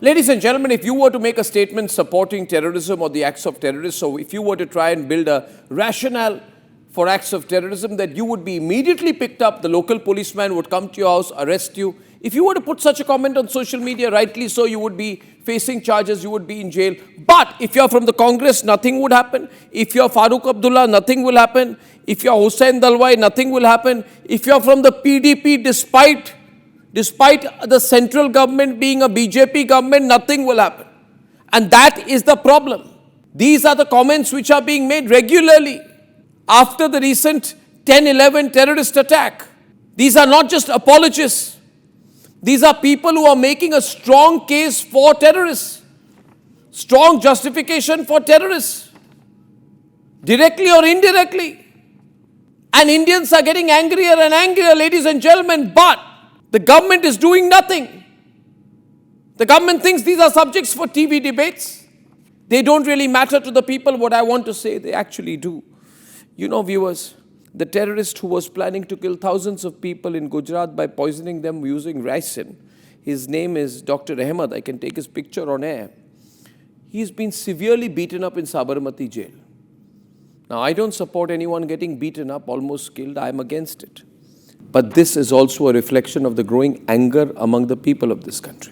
Ladies and gentlemen, if you were to make a statement supporting terrorism or the acts of terrorists, so if you were to try and build a rationale for acts of terrorism, that you would be immediately picked up, the local policeman would come to your house, arrest you. If you were to put such a comment on social media, rightly so, you would be facing charges, you would be in jail. But if you're from the Congress, nothing would happen. If you're Farooq Abdullah, nothing will happen. If you're Hussain Dalwai, nothing will happen. If you're from the PDP, despite the central government being a BJP government, nothing will happen. And that is the problem. These are the comments which are being made regularly after the recent 10/11 terrorist attack. These are not just apologists. These are people who are making a strong case for terrorists, strong justification for terrorists, directly or indirectly. And Indians are getting angrier and angrier, ladies and gentlemen, but the government is doing nothing. The government thinks these are subjects for TV debates. They don't really matter to the people. What I want to say, they actually do. You know, viewers, the terrorist who was planning to kill thousands of people in Gujarat by poisoning them using ricin, his name is Dr. Ahmed. I can take his picture on air. He's been severely beaten up in Sabarmati jail. Now, I don't support anyone getting beaten up, almost killed. I'm against it. But this is also a reflection of the growing anger among the people of this country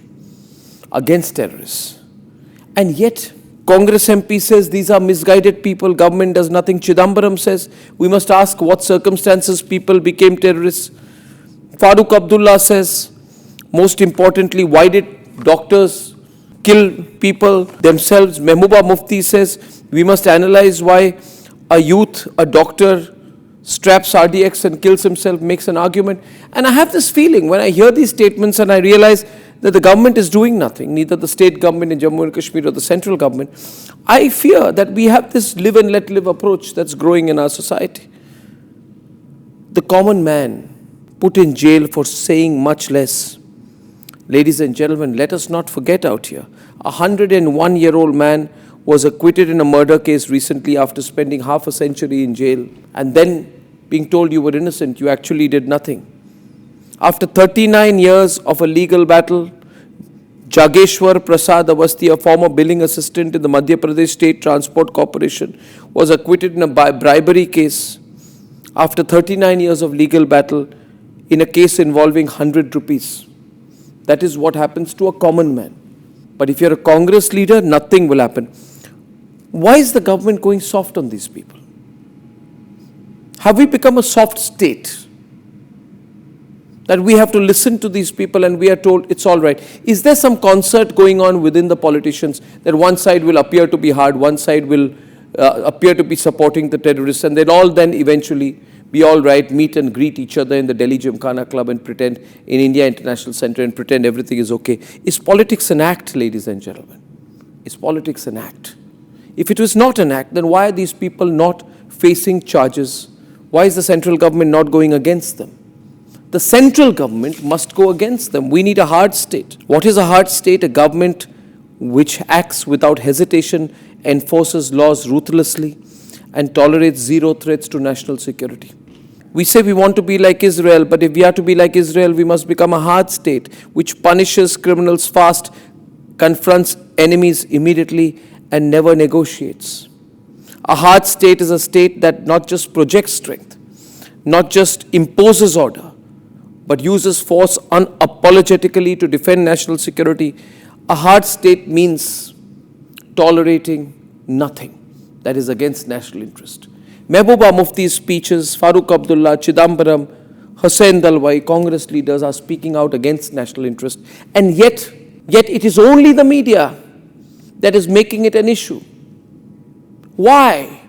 against terrorists. And yet, Congress MP says these are misguided people, government does nothing. Chidambaram says we must ask what circumstances people became terrorists. Farooq Abdullah says, most importantly, why did doctors kill people themselves? Mehbooba Mufti says we must analyze why a doctor straps RDX and kills himself, makes an argument. And I have this feeling when I hear these statements and I realize that the government is doing nothing, neither the state government in Jammu and Kashmir or the central government, I fear that we have this live and let live approach that's growing in our society. The common man put in jail for saying much less. Ladies and gentlemen, let us not forget out here, a 101-year-old man was acquitted in a murder case recently after spending half a century in jail and then being told you were innocent, you actually did nothing. After 39 years of a legal battle, Jageshwar Prasad Awasthi, a former billing assistant in the Madhya Pradesh State Transport Corporation, was acquitted in a bribery case after 39 years of legal battle in a case involving 100 rupees. That is what happens to a common man. But if you're a Congress leader, nothing will happen. Why is the government going soft on these people? Have we become a soft state? That we have to listen to these people and we are told it's all right. Is there some concert going on within the politicians that one side will appear to be hard, one side will appear to be supporting the terrorists, and they'll all then eventually be all right, meet and greet each other in the Delhi Gymkhana Club and pretend in India International Center and pretend everything is okay? Is politics an act, ladies and gentlemen? Is politics an act? If it was not an act, then why are these people not facing charges? Why is the central government not going against them? The central government must go against them. We need a hard state. What is a hard state? A government which acts without hesitation, enforces laws ruthlessly, and tolerates zero threats to national security. We say we want to be like Israel, but if we are to be like Israel, we must become a hard state which punishes criminals fast, confronts enemies immediately, and never negotiates. A hard state is a state that not just projects strength, not just imposes order, but uses force unapologetically to defend national security. A hard state means tolerating nothing that is against national interest. Mehbooba Mufti's speeches, Farooq Abdullah, Chidambaram, Hussain Dalwai, Congress leaders are speaking out against national interest. And yet it is only the media that is making it an issue. Why?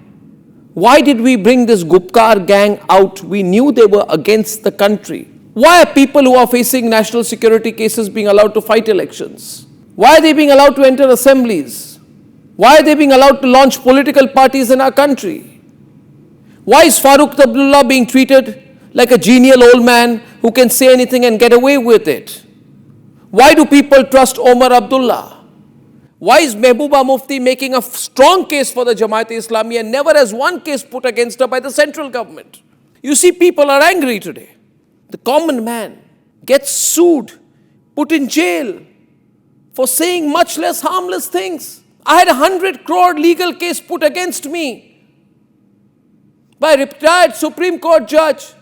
Why did we bring this Gupkar gang out? We knew they were against the country. Why are people who are facing national security cases being allowed to fight elections? Why are they being allowed to enter assemblies? Why are they being allowed to launch political parties in our country? Why is Farooq Abdullah being treated like a genial old man who can say anything and get away with it? Why do people trust Omar Abdullah? Why is Mehbooba Mufti making a strong case for the Jamaat-e-Islami and never has one case put against her by the central government? You see, people are angry today. The common man gets sued, put in jail for saying much less harmless things. I had a 100 crore legal case put against me by a retired Supreme Court judge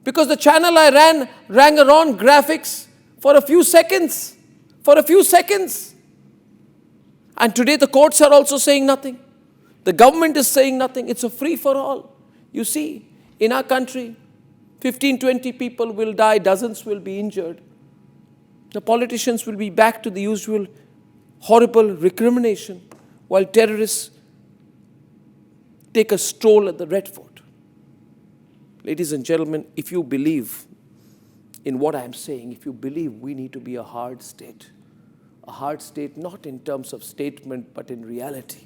because the channel I ran around graphics for a few seconds. For a few seconds. And today the courts are also saying nothing. The government is saying nothing. It's a free-for-all. You see, in our country, 15, 20 people will die, dozens will be injured. The politicians will be back to the usual horrible recrimination while terrorists take a stroll at the Red Fort. Ladies and gentlemen, if you believe in what I am saying, if you believe we need to be a hard state not in terms of statement but in reality,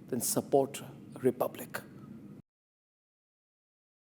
then support a republic.